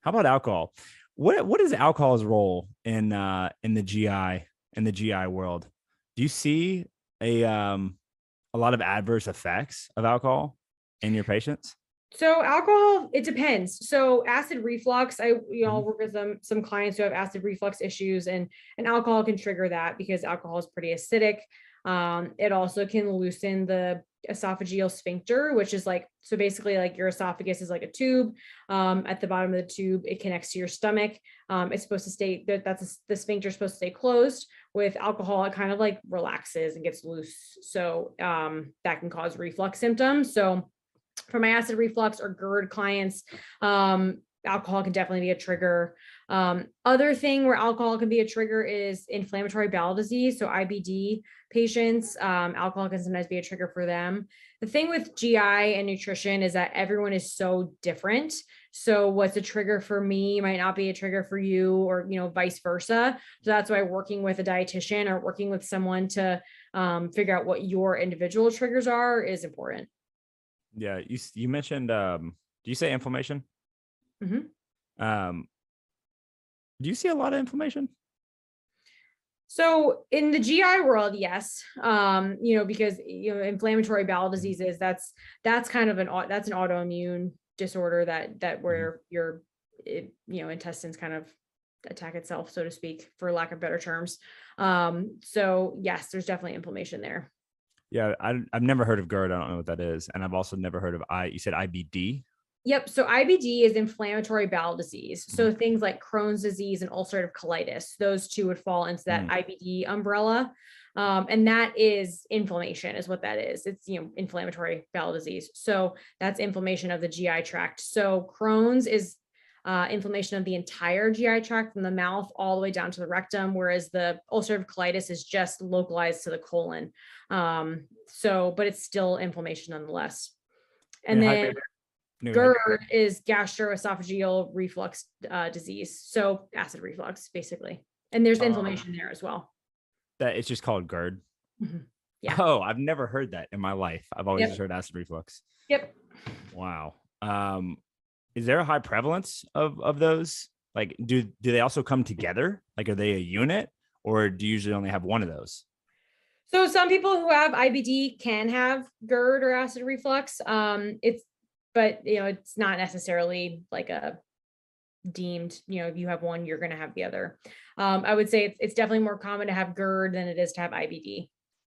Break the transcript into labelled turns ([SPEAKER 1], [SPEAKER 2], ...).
[SPEAKER 1] How about alcohol? What is alcohol's role in the GI world? Do you see a lot of adverse effects of alcohol in your patients?
[SPEAKER 2] So alcohol, it depends. So acid reflux, I'll
[SPEAKER 1] Mhm.
[SPEAKER 2] work with some clients who have acid reflux issues, and alcohol can trigger that because alcohol is pretty acidic. It also can loosen the esophageal sphincter, which is like, so basically like your esophagus is like a tube. At the bottom of the tube, it connects to your stomach. It's supposed to stay the sphincter is supposed to stay closed. With alcohol, it kind of like relaxes and gets loose. So that can cause reflux symptoms. So for my acid reflux or GERD clients, alcohol can definitely be a trigger. Other thing where alcohol can be a trigger is inflammatory bowel disease. So IBD patients, alcohol can sometimes be a trigger for them. The thing with GI and nutrition is that everyone is so different. So what's a trigger for me might not be a trigger for you, or vice versa. So that's why working with a dietitian or working with someone to figure out what your individual triggers are is important.
[SPEAKER 1] Yeah, you mentioned do you say inflammation?
[SPEAKER 2] Mhm.
[SPEAKER 1] Um, do you see a lot of inflammation?
[SPEAKER 2] So in the GI world, yes, because inflammatory bowel diseases, that's kind of that's an autoimmune disorder that
[SPEAKER 1] Mhm.
[SPEAKER 2] where your intestines kind of attack itself, so to speak, for lack of better terms. So yes, there's definitely inflammation there.
[SPEAKER 1] Yeah, I've never heard of GERD. I don't know what that is, and I've also never heard of I. You said IBD.
[SPEAKER 2] Yep. So IBD is inflammatory bowel disease.
[SPEAKER 1] Mhm.
[SPEAKER 2] So things like Crohn's disease and ulcerative colitis, those two would fall into that
[SPEAKER 1] Mm.
[SPEAKER 2] IBD umbrella. And that is inflammation, is what that is. It's inflammatory bowel disease. So that's inflammation of the GI tract. So Crohn's is inflammation of the entire GI tract from the mouth all the way down to the rectum, whereas the ulcerative colitis is just localized to the colon. But it's still inflammation nonetheless. And
[SPEAKER 1] And how?
[SPEAKER 2] then
[SPEAKER 1] No, go ahead.
[SPEAKER 2] GERD is gastroesophageal reflux disease. So acid reflux, basically. And there's
[SPEAKER 1] Um,
[SPEAKER 2] inflammation there as well.
[SPEAKER 1] that it's just called GERD.
[SPEAKER 2] Mhm. Yeah.
[SPEAKER 1] Oh, I've never heard that in my life. I've always just
[SPEAKER 2] Yep.
[SPEAKER 1] heard acid reflux.
[SPEAKER 2] Yep.
[SPEAKER 1] Wow. Is there a high prevalence of those? Like, do they also come together? Like, are they a unit, or do you usually only have one of those?
[SPEAKER 2] So some people who have IBD can have GERD or acid reflux. But it's not necessarily like a deemed, if you have one, you're going to have the other. I would say it's definitely more common to have GERD than it is to have IBD.